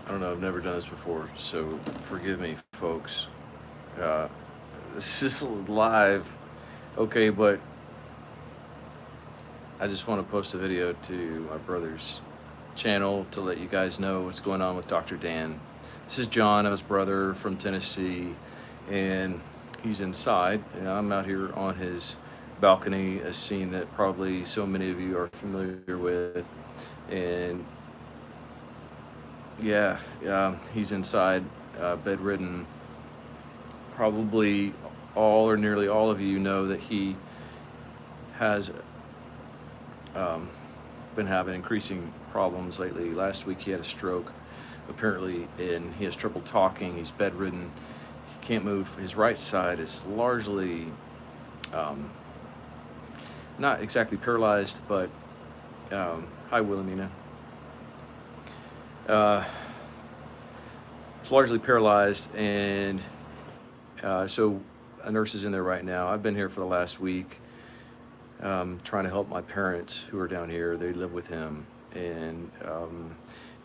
I don't know, I've never done this before, so forgive me, folks. Uh, this is live, okay, but I just want to post a video to my brother's channel to let you guys know what's going on with Dr. Dan. This is John, I'm his brother from Tennessee, and he's inside, and I'm out here on his balcony, a scene that probably so many of you are familiar with. And yeah, he's inside, bedridden. Probably all or nearly all of you know that he has been having increasing problems lately. Last week he had a stroke, apparently, and he has trouble talking. He's bedridden. He can't move. His right side is largely um, not exactly paralyzed, but hi, Wilhelmina. Uh, it's largely paralyzed, and so a nurse is in there right now. I've been here for the last week, trying to help my parents who are down here. They live with him, and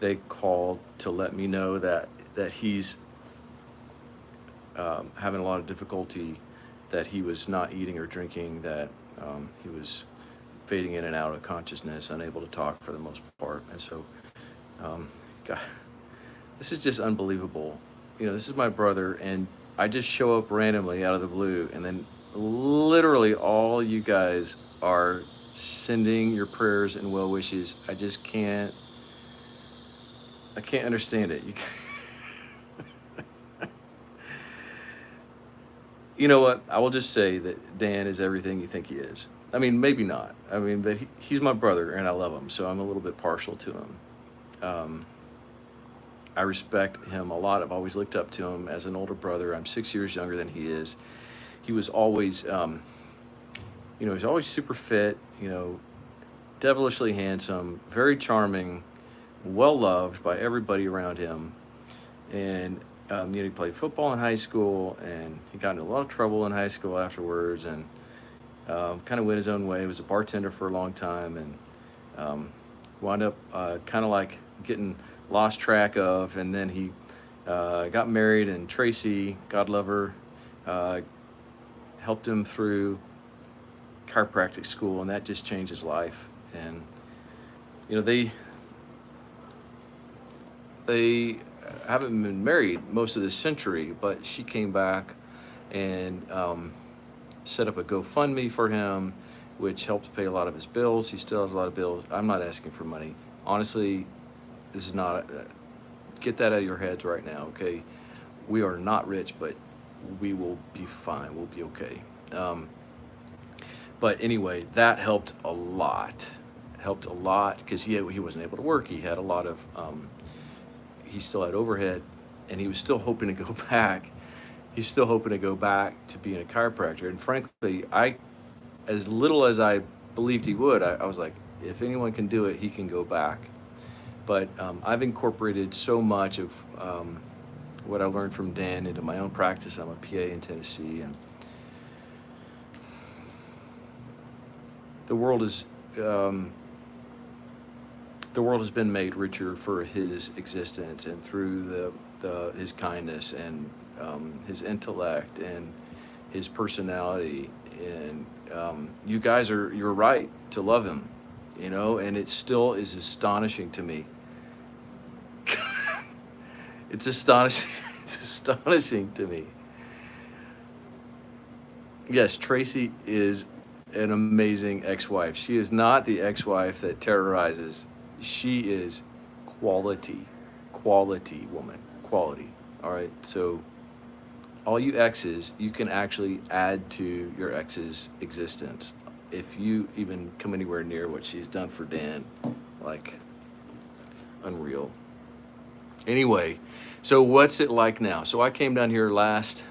they called to let me know that he's having a lot of difficulty, that he was not eating or drinking, that he was fading in and out of consciousness, unable to talk for the most part. And so, God, this is just unbelievable. This is my brother, and I just show up randomly out of the blue, and then literally all you guys are sending your prayers and well wishes. I can't understand it. You know what? I will just say that Dan is everything you think he is. I mean, maybe not. I mean, but he's my brother, and I love him, so I'm a little bit partial to him. Um, I respect him a lot. I've always looked up to him as an older brother. I'm 6 years younger than he is. He was always, he's always super fit, devilishly handsome, very charming, well loved by everybody around him. And he played football in high school, and he got into a lot of trouble in high school afterwards, and kind of went his own way. He was a bartender for a long time, and wound up kind of like getting lost track of. And then he got married, and Tracy, God love her, helped him through chiropractic school, and that just changed his life. And they haven't been married most of this century, but she came back and set up a GoFundMe for him, which helps pay a lot of his bills. He still has a lot of bills. I'm not asking for money. Honestly, this is not, get that out of your heads right now, okay? We are not rich, but we will be fine. We'll be okay. But anyway, that helped a lot. Helped a lot because he wasn't able to work. He had a lot of, he still had overhead, and he was still hoping to go back. He's still hoping to go back to being a chiropractor. And frankly, as little as I believed he would, I was like, if anyone can do it, he can go back. But I've incorporated so much of what I learned from Dan into my own practice. I'm a PA in Tennessee, and the world is the world has been made richer for his existence, and through his kindness, and his intellect, and his personality. And you guys you're right to love him, and it still is astonishing to me. It's astonishing. It's astonishing to me. Yes, Tracy is an amazing ex-wife. She is not the ex-wife that terrorizes. She is quality woman, quality. All right. So all you exes, you can actually add to your ex's existence if you even come anywhere near what she's done for Dan. Like, unreal. Anyway, so what's it like now? So I came down here last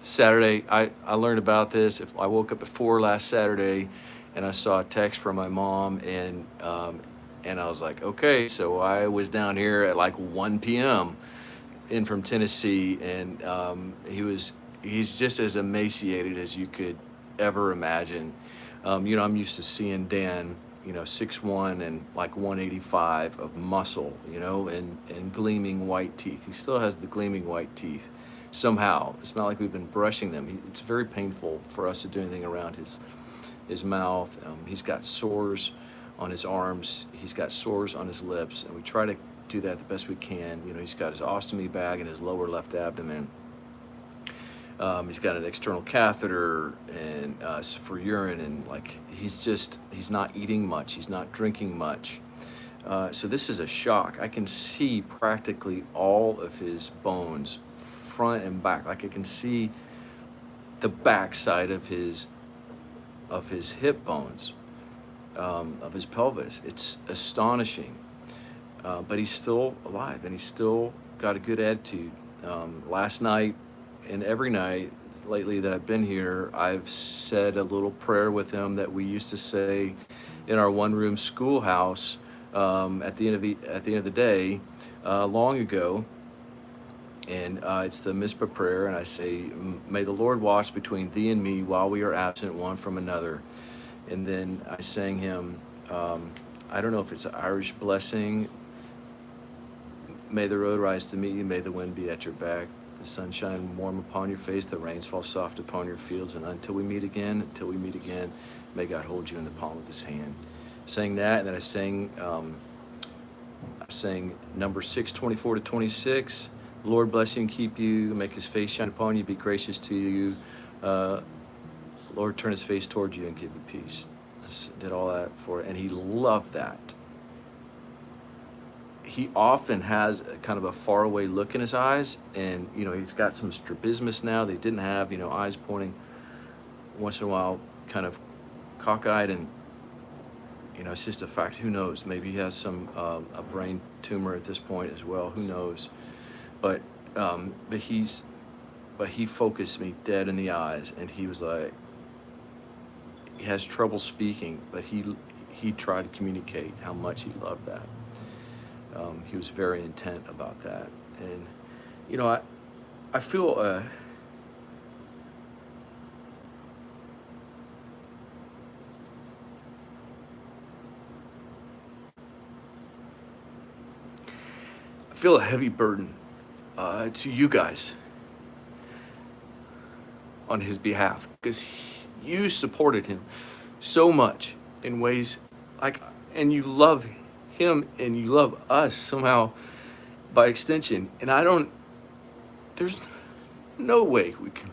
Saturday. I learned about this. If I woke up at 4 last Saturday, and I saw a text from my mom, and I was like, okay. So I was down here at like 1 p.m. in from Tennessee, and he's just as emaciated as you could ever imagine. I'm used to seeing Dan, 6'1" and like 185 of muscle, and gleaming white teeth. He still has the gleaming white teeth somehow. It's not like we've been brushing them. It's very painful for us to do anything around his mouth. He's got sores on his arms. He's got sores on his lips, and we try to do that the best we can. He's got his ostomy bag in his lower left abdomen. He's got an external catheter and for urine, and like he's not eating much. He's not drinking much. So this is a shock. I can see practically all of his bones, front and back. Like I can see the backside of his hip bones, of his pelvis. It's astonishing. But he's still alive, and he's still got a good attitude. Last night and every night lately that I've been here, I've said a little prayer with him that we used to say in our one-room schoolhouse at the end of the day long ago. And it's the Mizpah prayer, and I say, "May the Lord watch between thee and me while we are absent one from another." And then I sang him, I don't know if it's an Irish blessing. "May the road rise to meet you, may the wind be at your back, the sun shine warm upon your face, the rains fall soft upon your fields, and until we meet again, may God hold you in the palm of his hand." Sang that, and then I sang number 6:24-26. "Lord bless you and keep you, make his face shine upon you, be gracious to you. Lord turn his face toward you and give you peace." I did all that for it, and he loved that. He often has a kind of a faraway look in his eyes, and he's got some strabismus now they didn't have, eyes pointing once in a while, kind of cockeyed, and it's just a fact. Who knows? Maybe he has some a brain tumor at this point as well. Who knows? But he focused me dead in the eyes, and he was like, he has trouble speaking, but he tried to communicate how much he loved that. He was very intent about that, and I feel a heavy burden to you guys on his behalf, because you supported him so much in ways and you love him and you love us somehow by extension, and there's no way we can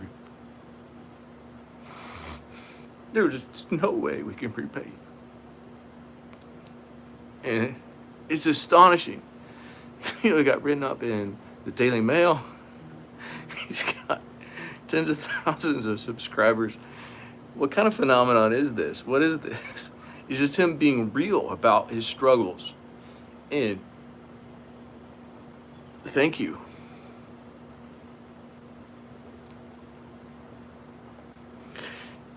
there's no way we can repay you. And it's astonishing. He got written up in the Daily Mail. He's got tens of thousands of subscribers. What kind of phenomenon is this? What is this? It's just him being real about his struggles. And thank you.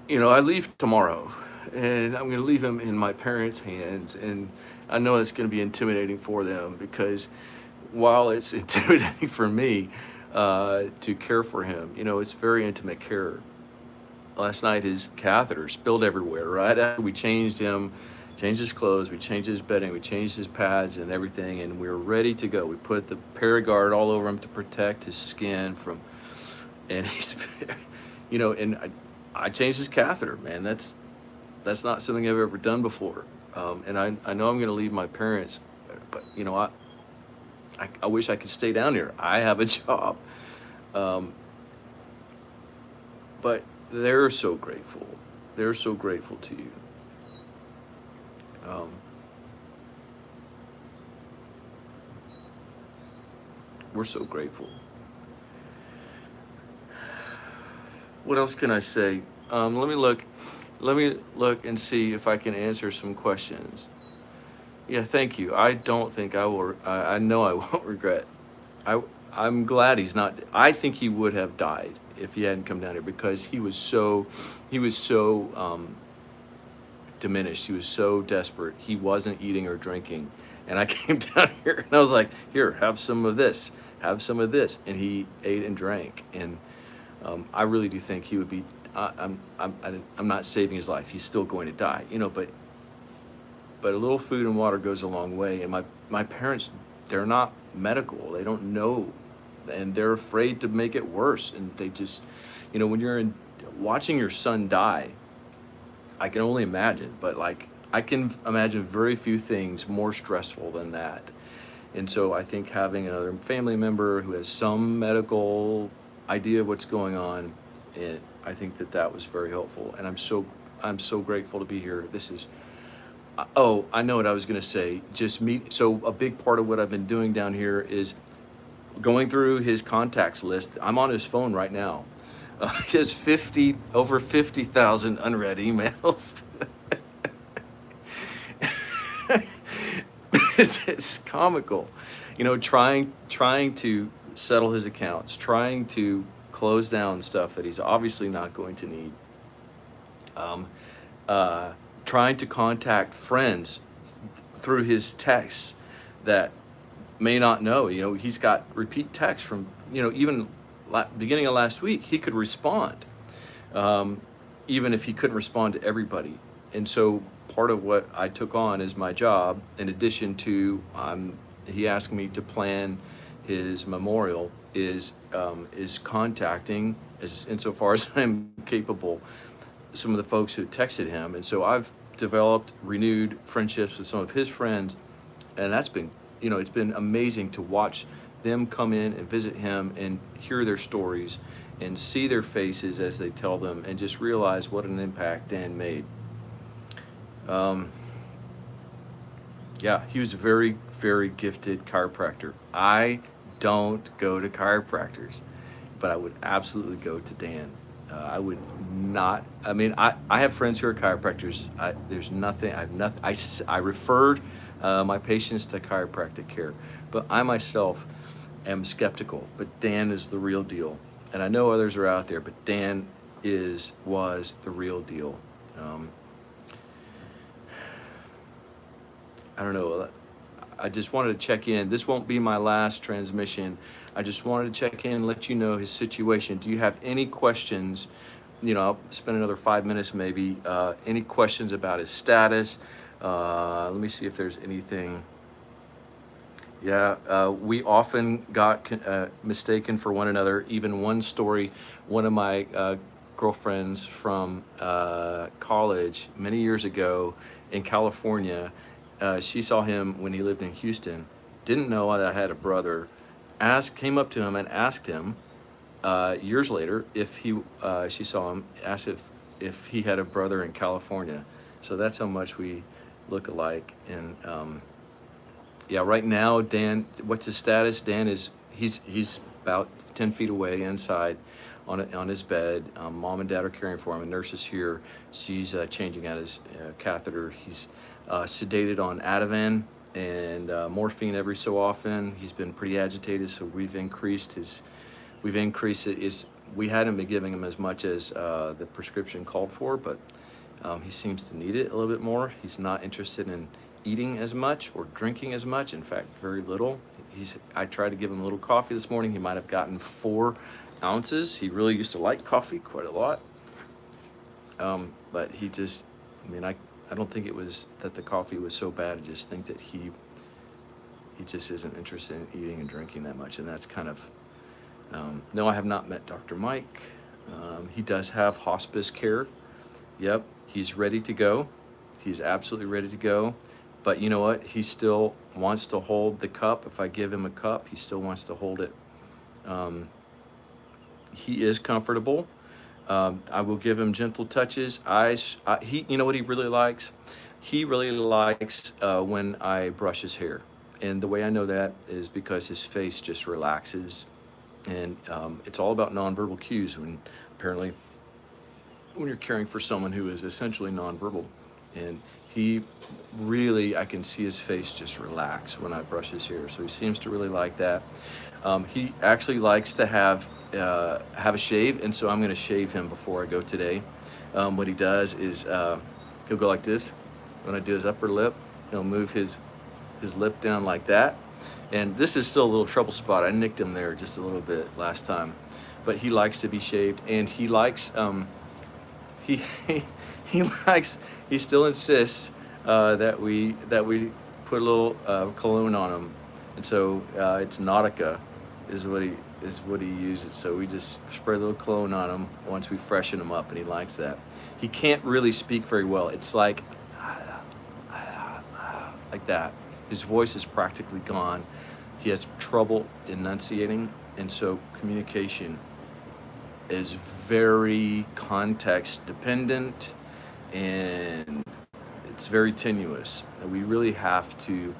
I leave tomorrow, and I'm going to leave him in my parents' hands, and I know it's going to be intimidating for them, because while it's intimidating for me to care for him, it's very intimate care. Last night his catheter spilled everywhere. Right after we changed his clothes, we changed his bedding, we changed his pads and everything, and we were ready to go. We put the Paragard all over him to protect his skin from, and he's, and I changed his catheter, man. That's not something I've ever done before. And I know I'm going to leave my parents, but I wish I could stay down here. I have a job. But they're so grateful. They're so grateful to you. We're so grateful. What else can I say? Let me look and see if I can answer some questions. Yeah, thank you. I don't think I will. I know I won't regret. I'm glad he's not. I think he would have died if he hadn't come down here, because he was so diminished. He was so desperate. He wasn't eating or drinking, and I came down here and I was like, "Here, have some of this. Have some of this." And he ate and drank, and I really do think he would be. I'm not saving his life. He's still going to die, but but a little food and water goes a long way. And my parents, they're not medical. They don't know, and they're afraid to make it worse. And they just, when you're watching your son die, I can only imagine. But like, I can imagine very few things more stressful than that. And so I think having another family member who has some medical idea of what's going on, and I think that was very helpful. And I'm so grateful to be here. This is, oh, I know what I was going to say. Just meet. So a big part of what I've been doing down here is going through his contacts list. I'm on his phone right now. He has over 50,000 unread emails. It's comical, trying to settle his accounts, trying to close down stuff that he's obviously not going to need, trying to contact friends through his texts that may not know. He's got repeat texts from, even beginning of last week, he could respond, even if he couldn't respond to everybody. And so part of what I took on as my job, in addition to, he asked me to plan his memorial, is contacting, insofar as I'm capable, some of the folks who texted him. And so I've developed renewed friendships with some of his friends, and that's been, it's been amazing to watch them come in and visit him and hear their stories and see their faces as they tell them, and just realize what an impact Dan made. Yeah, he was a very, very gifted chiropractor. I don't go to chiropractors, but I would absolutely go to Dan. I would not. I mean, I have friends who are chiropractors. I referred my patients to chiropractic care, but I myself am skeptical. But Dan is the real deal, and I know others are out there, but Dan was the real deal. I don't know. I just wanted to check in. This won't be my last transmission. I just wanted to check in and let you know his situation. Do you have any questions? I'll spend another 5 minutes maybe. Any questions about his status? Let me see if there's anything. Yeah, we often got mistaken for one another. Even one story, one of my girlfriends from college many years ago in California, she saw him when he lived in Houston, didn't know that I had a brother, came up to him and asked him years later if she saw him, asked if he had a brother in California. So that's how much we look alike. And yeah, right now, Dan, what's his status? Dan he's about 10 feet away inside on his bed. Mom and dad are caring for him. A nurse is here. She's changing out his catheter. He's sedated on Ativan and morphine every so often. He's been pretty agitated, so we've increased it. We hadn't been giving him as much as the prescription called for, but he seems to need it a little bit more. He's not interested in eating as much or drinking as much. In fact, very little. I tried to give him a little coffee this morning. He might have gotten 4 ounces. He really used to like coffee quite a lot. But he just, I don't think it was that the coffee was so bad. I just think that he just isn't interested in eating and drinking that much. And that's kind of, no, I have not met Dr. Mike. He does have hospice care. Yep, he's ready to go. He's absolutely ready to go. But you know what? He still wants to hold the cup. If I give him a cup, he still wants to hold it. He is comfortable. I will give him gentle touches. You know what he really likes? He really likes when I brush his hair. And the way I know that is because his face just relaxes. And it's all about nonverbal cues apparently when you're caring for someone who is essentially nonverbal. And he really, I can see his face just relax when I brush his hair. So he seems to really like that. He actually likes to have a shave, and so I'm going to shave him before I go today. What he does is he'll go like this. When I do his upper lip, he'll move his lip down like that. And this is still a little trouble spot. I nicked him there just a little bit last time. But he likes to be shaved, and he likes, he still insists that we put a little cologne on him, and so it's Nautica is what he uses. So we just spray a little cologne on him once we freshen him up, and he likes that. He can't really speak very well. It's like that. His voice is practically gone. He has trouble enunciating, and so communication is very context dependent, and it's very tenuous. And we really have to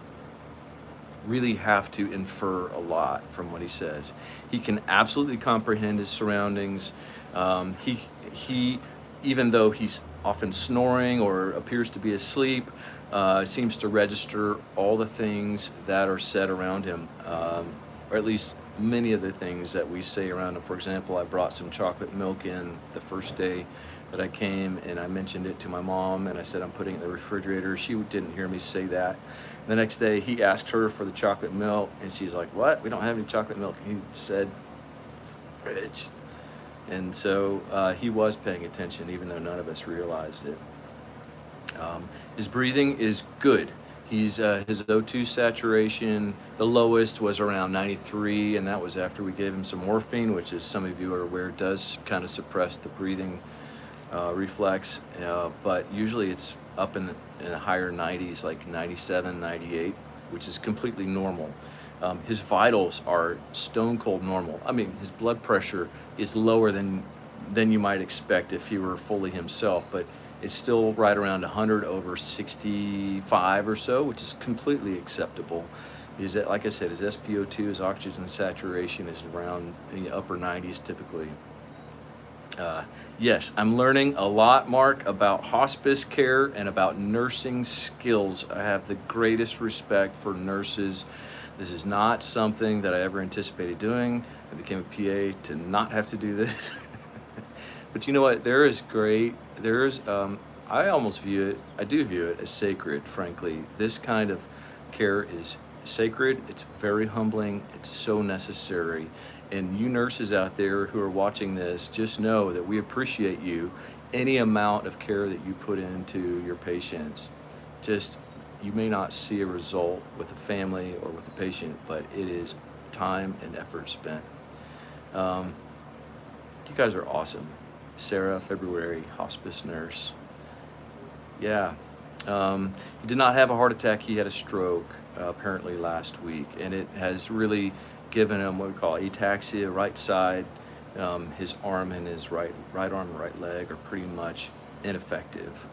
infer a lot from what he says. He can absolutely comprehend his surroundings. He even though he's often snoring or appears to be asleep, seems to register all the things that are said around him, or at least many of the things that we say around him. For example, I brought some chocolate milk in the first day that I came, and I mentioned it to my mom, and I said I'm putting it in the refrigerator. She didn't hear me say that. The next day, he asked her for the chocolate milk, and she's like, "What? We don't have any chocolate milk." He said, "Fridge." And so he was paying attention, even though none of us realized it. His breathing is good. His O2 saturation, the lowest was around 93, and that was after we gave him some morphine, which, as some of you are aware, does kind of suppress the breathing reflex. But usually it's up in the higher 90s, like 97, 98, which is completely normal. His vitals are stone cold normal. I mean, his blood pressure is lower than you might expect if he were fully himself, but it's still right around 100 over 65 or so, which is completely acceptable. Like I said, his SpO2, his oxygen saturation, is around the upper 90s typically. Yes, I'm learning a lot, Mark, about hospice care and about nursing skills. I have the greatest respect for nurses. This is not something that I ever anticipated doing. I became a PA to not have to do this. But you know what? I do view it as sacred, frankly. This kind of care is sacred. It's very humbling. It's so necessary. And you nurses out there who are watching this, just know that we appreciate you. Any amount of care that you put into your patients, you may not see a result with the family or with the patient, but it is time and effort spent. You guys are awesome. Sarah, February, hospice nurse. Yeah. He did not have a heart attack. He had a stroke apparently last week, and it has really given him what we call ataxia, right side. His arm and his right arm and right leg are pretty much ineffective.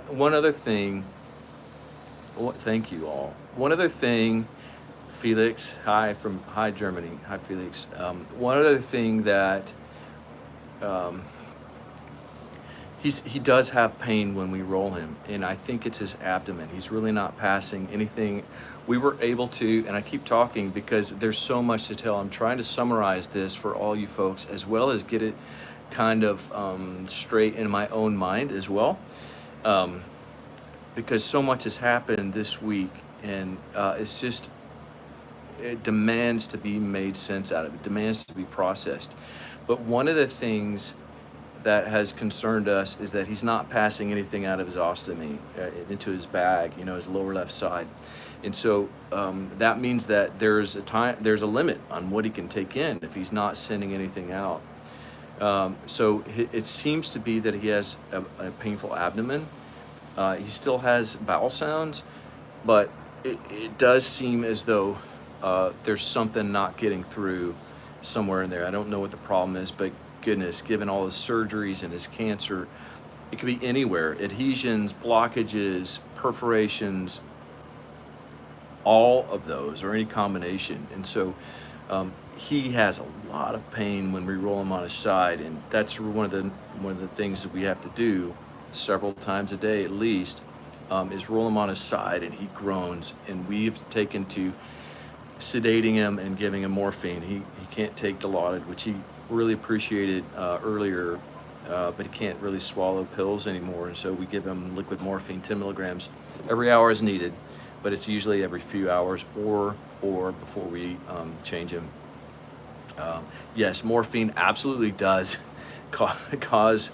One other thing. Thank you all. One other thing, Felix. Hi Germany. Hi Felix. One other thing that he does have pain when we roll him, and I think it's his abdomen. He's really not passing anything. We were able to, and I keep talking because there's so much to tell. I'm trying to summarize this for all you folks, as well as get it kind of straight in my own mind as well, because so much has happened this week, and it demands to be made sense out of it, demands to be processed. But one of the things that has concerned us is that he's not passing anything out of his ostomy into his bag, his lower left side. And so that means that there's a limit on what he can take in if he's not sending anything out. So it seems to be that he has a painful abdomen. He still has bowel sounds, but it does seem as though there's something not getting through somewhere in there. I don't know what the problem is, but goodness, given all his surgeries and his cancer, it could be anywhere. Adhesions, blockages, perforations, all of those, or any combination. And so he has a lot of pain when we roll him on his side, and that's one of the things that we have to do several times a day at least, is roll him on his side, and he groans, and we've taken to sedating him and giving him morphine. He can't take Dilaudid, which he really appreciated earlier, but he can't really swallow pills anymore, and so we give him liquid morphine, 10 milligrams every hour as needed, but it's usually every few hours or before we change him. Yes, morphine absolutely does cause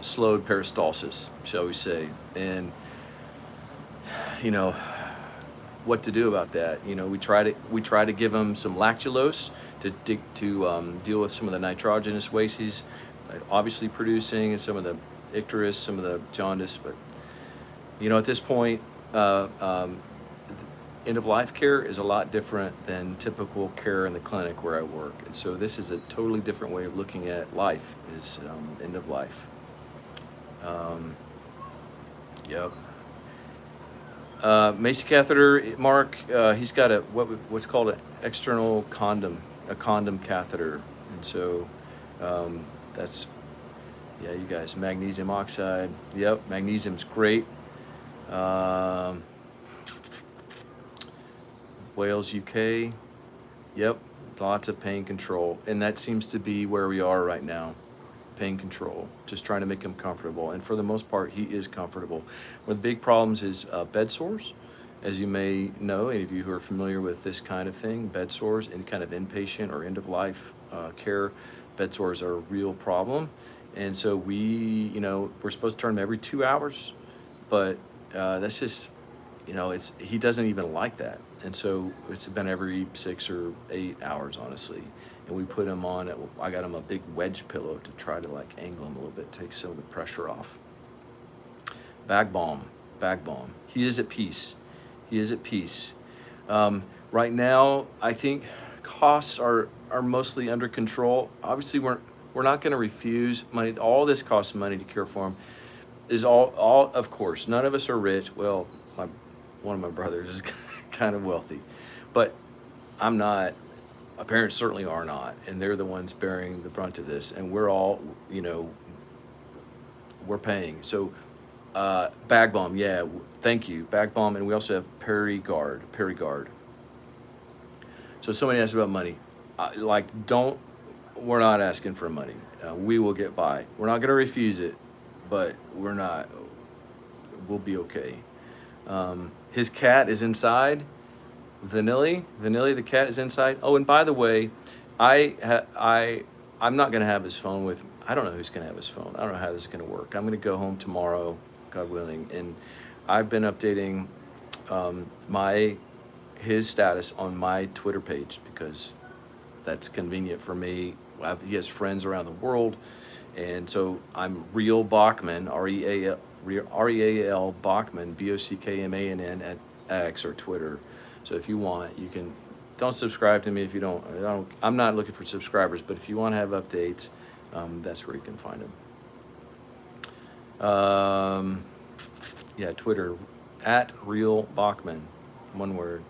slowed peristalsis, shall we say. And, you know, what to do about that? You know, we try to give him some lactulose to deal with some of the nitrogenous waste he's obviously producing, and some of the icterus, some of the jaundice. But you know, at this point, end of life care is a lot different than typical care in the clinic where I work, and so this is a totally different way of looking at life. Is end of life. Um, yep. Macy catheter, Mark. He's got what's called an external condom, a condom catheter, and so that's, yeah, you guys. Magnesium oxide. Yep, magnesium's great. Um, Wales, UK. Yep, lots of pain control, and that seems to be where we are right now. Pain control, just trying to make him comfortable, and for the most part, he is comfortable. One of the big problems is bed sores, as you may know, any of you who are familiar with this kind of thing. Bed sores, any kind of inpatient or end of life care, bed sores are a real problem, and so we're supposed to turn him every 2 hours, but that's just, he doesn't even like that, and so it's been every 6 or 8 hours, honestly. And we put him on. I got him a big wedge pillow to try to like angle him a little bit, take some of the pressure off. Bag balm. He is at peace. Right now, I think costs are mostly under control. Obviously, we're not going to refuse money. All this costs money to care for him. Is all of course. None of us are rich. Well, one of my brothers is kind of wealthy, but I'm not. My parents certainly are not, and they're the ones bearing the brunt of this, and we're all, we're paying. So, bag balm, yeah, thank you, bag balm, and we also have Perigard. So somebody asked about money, we're not asking for money. We will get by. We're not going to refuse it, but we'll be okay. His cat is inside. Vanilli, the cat is inside. Oh, and by the way, I'm not gonna have his phone with. I don't know who's gonna have his phone. I don't know how this is gonna work. I'm gonna go home tomorrow, God willing, and I've been updating his status on my Twitter page because that's convenient for me. He has friends around the world, and so I'm Real Bachman, Real Bachman, Bockmann at X or Twitter. So if you want, you can. Don't subscribe to me if you don't. I'm not looking for subscribers, but if you want to have updates, that's where you can find them. Yeah, Twitter at Real Bachman, one word.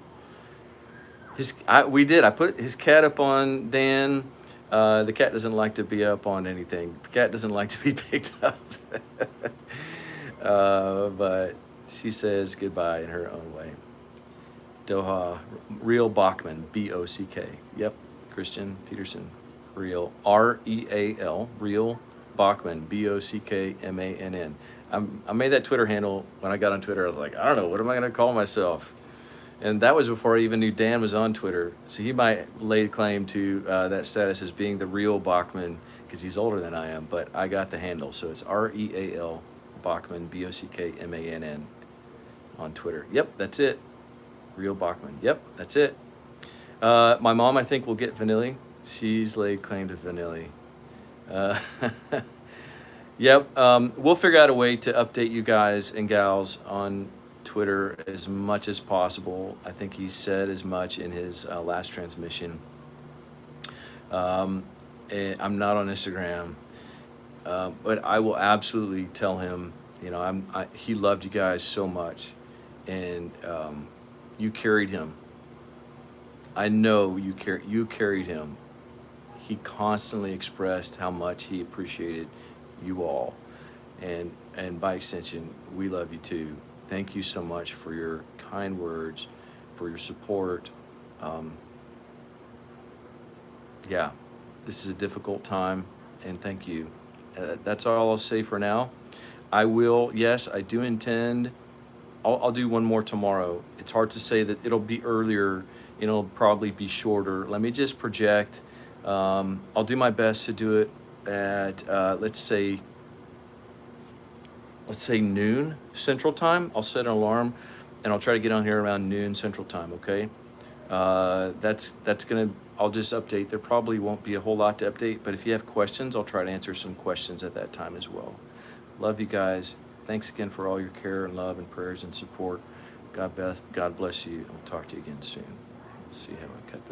I put his cat up on Dan. The cat doesn't like to be up on anything. The cat doesn't like to be picked up. But she says goodbye in her own way. Doha, Real Bachman, Bock. Yep, Christian Peterson, Real, Real, Real Bachman, Bockmann. I made that Twitter handle when I got on Twitter. I was like, I don't know, what am I going to call myself? And that was before I even knew Dan was on Twitter. So he might lay claim to that status as being the Real Bachman because he's older than I am. But I got the handle, so it's Real Bachman, Bockmann on Twitter. Yep, that's it. Real Bachman. Yep, that's it. My mom, I think, will get Vanilli. She's laid claim to Vanilli. Yep. We'll figure out a way to update you guys and gals on Twitter as much as possible. I think he said as much in his last transmission. I'm not on Instagram, but I will absolutely tell him. He loved you guys so much, and you carried him. I know you carried him. He constantly expressed how much he appreciated you all, and by extension, we love you too. Thank you so much for your kind words, for your support. Yeah, this is a difficult time, and thank you. That's all I'll say for now. I do intend. I'll do one more tomorrow. It's hard to say that it'll be earlier. It'll probably be shorter. Let me just project. I'll do my best to do it at, let's say, let's say noon Central Time. I'll set an alarm, and I'll try to get on here around noon Central Time. Okay. That's gonna. I'll just update. There probably won't be a whole lot to update, but if you have questions, I'll try to answer some questions at that time as well. Love you guys. Thanks again for all your care and love and prayers and support. God bless you. I'll talk to you again soon. See how I cut this.